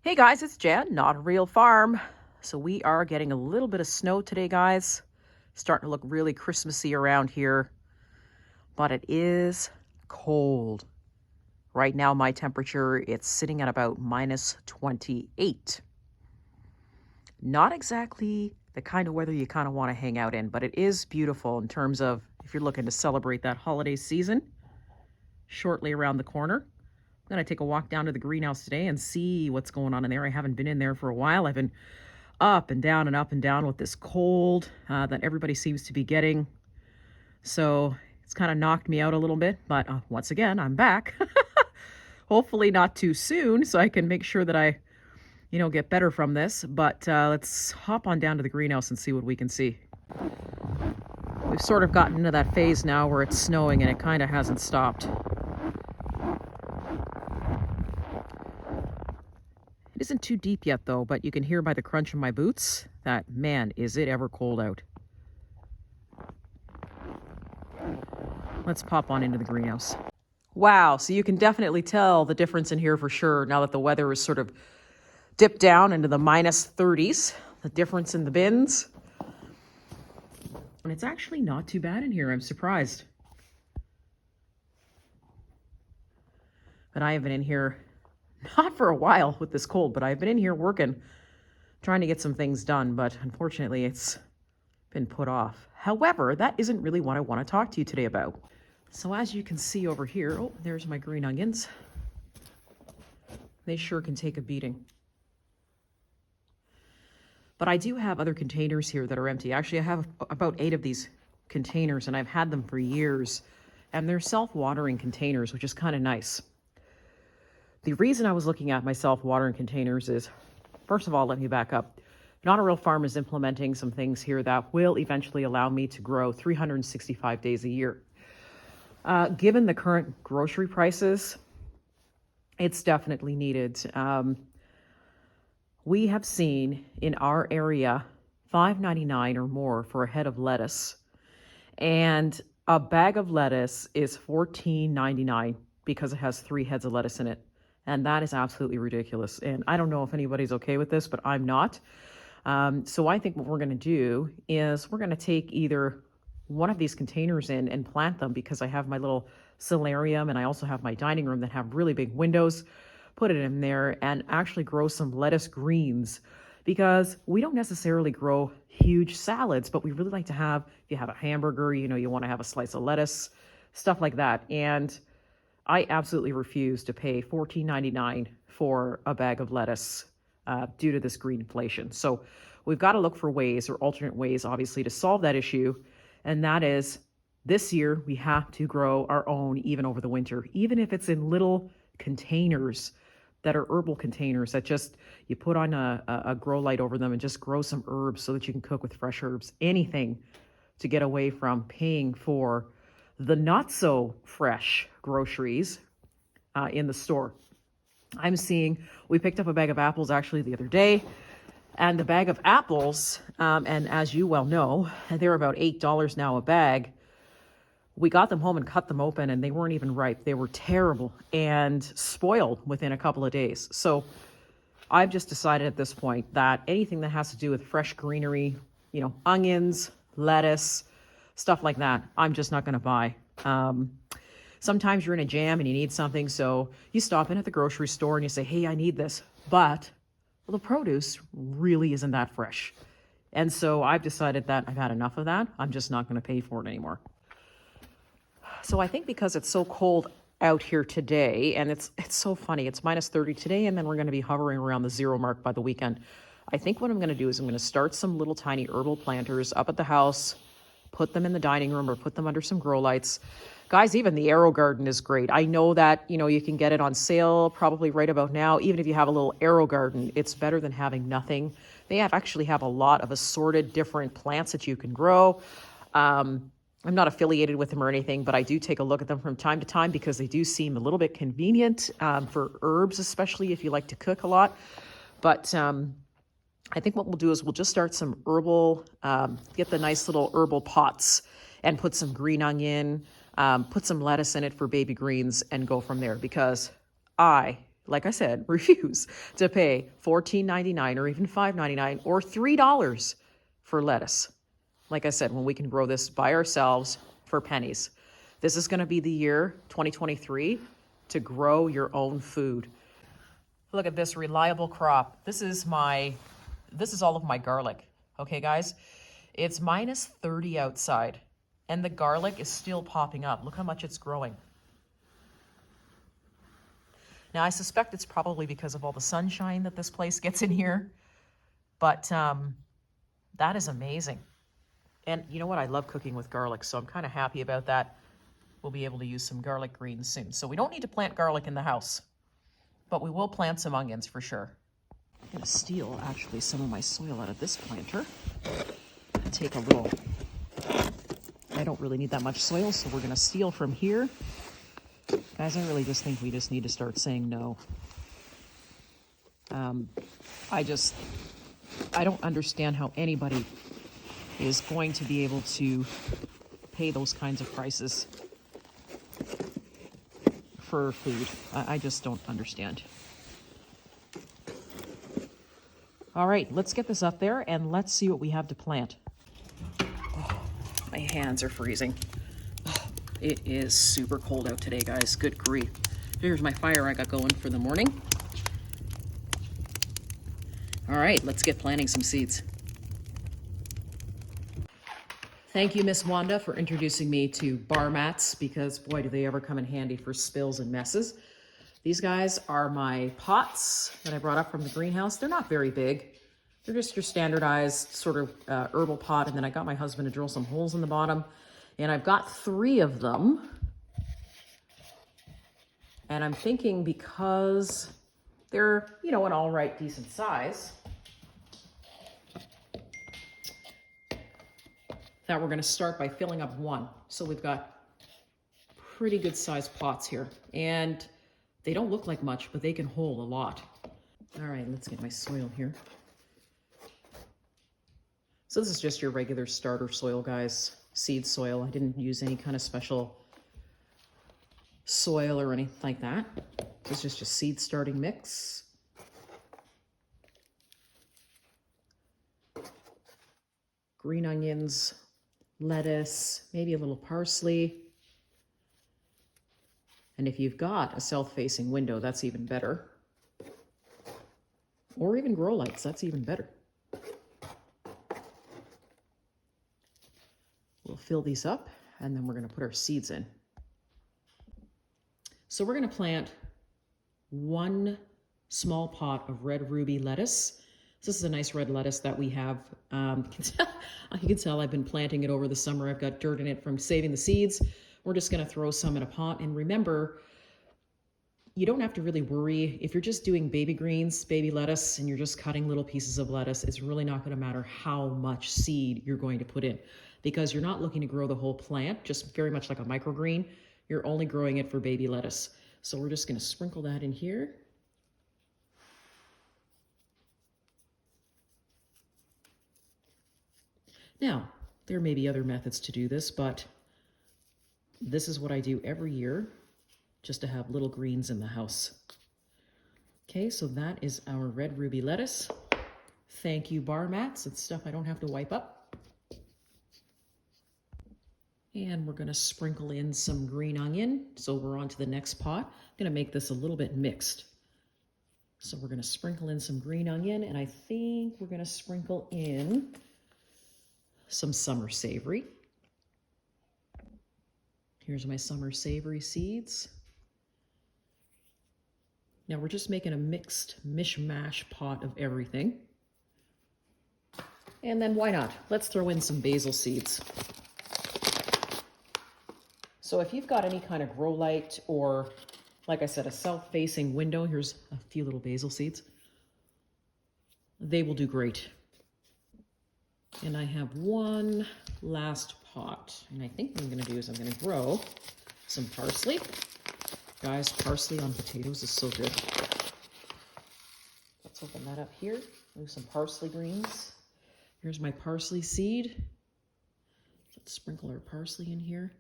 Hey guys, it's Jen, Not a Real Farm. So we are getting a little bit of snow today, guys. Starting to look really Christmassy around here, but it is cold. Right now, my temperature, it's sitting at about minus 28. Not exactly the kind of weather you kind of want to hang out in, but it is beautiful in terms of if you're looking to celebrate that holiday season shortly around the corner. I'm going to take a walk down to the greenhouse today and see what's going on in there. I haven't been in there for a while. I've been up and down with this cold that everybody seems to be getting. So it's kind of knocked me out a little bit. But once again, I'm back. Hopefully not too soon so I can make sure that I, get better from this. But let's hop on down to the greenhouse and see what we can see. We've sort of gotten into that phase now where it's snowing and it kind of hasn't stopped. It isn't too deep yet, though, but you can hear by the crunch of my boots that, man, is it ever cold out. Let's pop on into the greenhouse. Wow, so you can definitely tell the difference in here for sure now that the weather is sort of dipped down into the minus 30s, the difference in the bins. And it's actually not too bad in here. I'm surprised. But I have been in here not for a while with this cold, but I've been in here working, trying to get some things done, but unfortunately it's been put off. However, that isn't really what I want to talk to you today about. So as you can see over here, oh, there's my green onions. They sure can take a beating. But I do have other containers here that are empty. Actually, I have about 8 of these containers, and I've had them for years, and they're self-watering containers, which is kind of nice. The reason I was looking at my self-watering containers is, first of all, let me back up. Not a Real Farm is implementing some things here that will eventually allow me to grow 365 days a year. Given the current grocery prices, it's definitely needed. We have seen in our area $5.99 or more for a head of lettuce, and a bag of lettuce is $14.99 because it has 3 heads of lettuce in it. And that is absolutely ridiculous. And I don't know if anybody's okay with this, but I'm not. So I think what we're going to do is we're going to take either one of these containers in and plant them, because I have my little solarium and I also have my dining room that have really big windows. Put it in there and actually grow some lettuce greens, because we don't necessarily grow huge salads, but we really like to have, if you have a hamburger, you want to have a slice of lettuce, stuff like that. And I absolutely refuse to pay $14.99 for a bag of lettuce due to this greenflation. So we've got to look for ways, or alternate ways, obviously, to solve that issue. And that is, this year, we have to grow our own even over the winter, even if it's in little containers that are herbal containers that just, you put on a grow light over them and just grow some herbs so that you can cook with fresh herbs. Anything to get away from paying for the not so fresh groceries in the store. I'm seeing, we picked up a bag of apples actually the other day, and the bag of apples, and as you well know, they're about $8 now a bag. We got them home and cut them open, and they weren't even ripe. They were terrible and spoiled within a couple of days. So I've just decided at this point that anything that has to do with fresh greenery, onions, lettuce, stuff like that, I'm just not going to buy. Sometimes you're in a jam and you need something, so you stop in at the grocery store and you say, hey, I need this. But the produce really isn't that fresh. And so I've decided that I've had enough of that. I'm just not going to pay for it anymore. So I think because it's so cold out here today, and it's so funny, it's minus 30 today, and then we're going to be hovering around the 0 mark by the weekend. I think what I'm going to do is I'm going to start some little tiny herbal planters up at the house, put them in the dining room or put them under some grow lights. Guys, even the Arrow Garden is great. I know that, you can get it on sale probably right about now. Even if you have a little Arrow Garden, it's better than having nothing. They actually have a lot of assorted different plants that you can grow. I'm not affiliated with them or anything, but I do take a look at them from time to time because they do seem a little bit convenient for herbs, especially if you like to cook a lot. But I think what we'll do is we'll just start some herbal, get the nice little herbal pots and put some green onion, put some lettuce in it for baby greens and go from there, because I like I said, refuse to pay $14.99 or even $5.99 or $3 for lettuce. Like I said, when we can grow this by ourselves for pennies. This is going to be the year 2023 to grow your own food. Look at this reliable crop. This is all of my garlic. Okay, guys? It's minus 30 outside, and the garlic is still popping up. Look how much it's growing. Now, I suspect it's probably because of all the sunshine that this place gets in here, but that is amazing. And you know what? I love cooking with garlic, so I'm kind of happy about that. We'll be able to use some garlic greens soon. So we don't need to plant garlic in the house, but we will plant some onions for sure. I'm going to steal, actually, some of my soil out of this planter and take a little. I don't really need that much soil, so we're going to steal from here. Guys, I really just think we just need to start saying no. I don't understand how anybody is going to be able to pay those kinds of prices for food. I just don't understand. All right, let's get this up there and let's see what we have to plant. Oh, my hands are freezing. Oh, it is super cold out today, guys. Good grief. Here's my fire I got going for the morning. All right, let's get planting some seeds. Thank you, Miss Wanda, for introducing me to bar mats, because boy, do they ever come in handy for spills and messes. These guys are my pots that I brought up from the greenhouse. They're not very big. They're just your standardized sort of herbal pot. And then I got my husband to drill some holes in the bottom. And I've got 3 of them. And I'm thinking, because they're, you know, an all right, decent size, that we're going to start by filling up 1. So we've got pretty good sized pots here. And they don't look like much, but they can hold a lot. All right, let's get my soil here. So this is just your regular starter soil, guys. Seed soil. I didn't use any kind of special soil or anything like that. It's just a seed starting mix. Green onions, lettuce, maybe a little parsley. And if you've got a south-facing window, that's even better. Or even grow lights, that's even better. We'll fill these up, and then we're going to put our seeds in. So we're going to plant 1 small pot of red ruby lettuce. This is a nice red lettuce that we have. You can tell I've been planting it over the summer. I've got dirt in it from saving the seeds. We're just going to throw some in a pot. And remember, you don't have to really worry. If you're just doing baby greens, baby lettuce, and you're just cutting little pieces of lettuce, it's really not going to matter how much seed you're going to put in, because you're not looking to grow the whole plant, just very much like a microgreen. You're only growing it for baby lettuce. So we're just going to sprinkle that in here. Now, there may be other methods to do this, but this is what I do every year, just to have little greens in the house. Okay, so that is our red ruby lettuce. Thank you, bar mats. It's stuff I don't have to wipe up. And we're going to sprinkle in some green onion. So we're on to the next pot. I'm going to make this a little bit mixed. So we're going to sprinkle in some green onion, and I think we're going to sprinkle in some summer savory. Here's my summer savory seeds. Now we're just making a mixed mishmash pot of everything. And then why not? Let's throw in some basil seeds. So if you've got any kind of grow light or, like I said, a south-facing window, here's a few little basil seeds. They will do great. And I have 1 last pot. And I think what I'm going to do is I'm going to grow some parsley. Guys, parsley on potatoes is so good. Let's open that up here. Do some parsley greens. Here's my parsley seed. Let's sprinkle our parsley in here.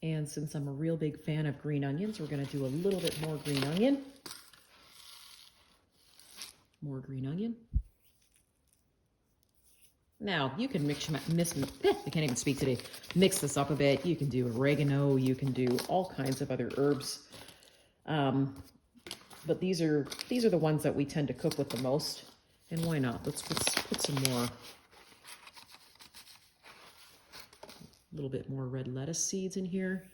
And since I'm a real big fan of green onions, we're going to do a little bit more green onion. More green onion. Now, you can I can't even speak today. Mix this up a bit. You can do oregano. You can do all kinds of other herbs. But these are the ones that we tend to cook with the most. And why not? Let's put some more. A little bit more red lettuce seeds in here.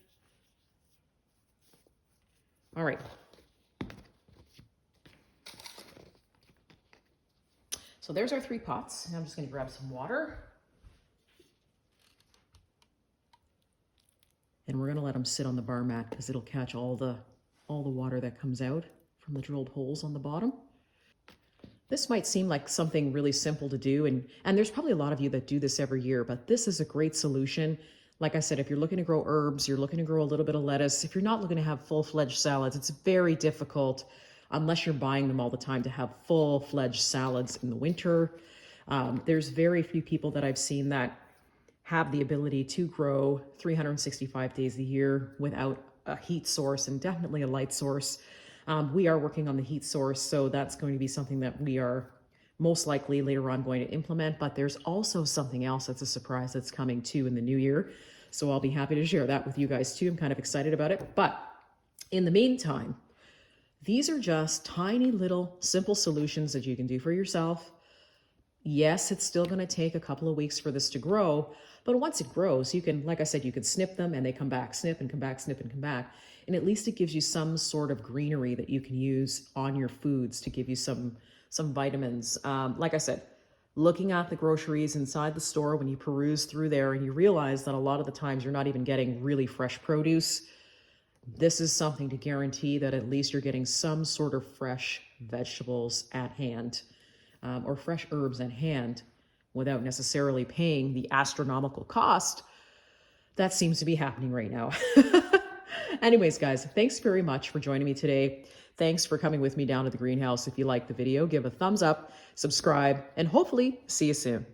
All right. So there's our 3 pots. And I'm just going to grab some water. And we're going to let them sit on the bar mat because it'll catch all the water that comes out from the drilled holes on the bottom. This might seem like something really simple to do, and there's probably a lot of you that do this every year, but this is a great solution. Like I said, if you're looking to grow herbs, you're looking to grow a little bit of lettuce, if you're not looking to have full-fledged salads, it's very difficult, unless you're buying them all the time, to have full-fledged salads in the winter. There's very few people that I've seen that have the ability to grow 365 days a year without a heat source, and definitely a light source. We are working on the heat source, so that's going to be something that we are most likely later on going to implement. But there's also something else that's a surprise that's coming too in the new year. So I'll be happy to share that with you guys too. I'm kind of excited about it. But in the meantime, these are just tiny little simple solutions that you can do for yourself. Yes, it's still going to take a couple of weeks for this to grow, but once it grows, you can, like I said, you can snip them and they come back, snip and come back, snip and come back. And at least it gives you some sort of greenery that you can use on your foods to give you some vitamins. Like I said, looking at the groceries inside the store, when you peruse through there and you realize that a lot of the times you're not even getting really fresh produce, this is something to guarantee that at least you're getting some sort of fresh vegetables at hand. Or fresh herbs at hand without necessarily paying the astronomical cost that seems to be happening right now. Anyways, guys, thanks very much for joining me today. Thanks for coming with me down to the greenhouse. If you liked the video, give a thumbs up, subscribe, and hopefully see you soon.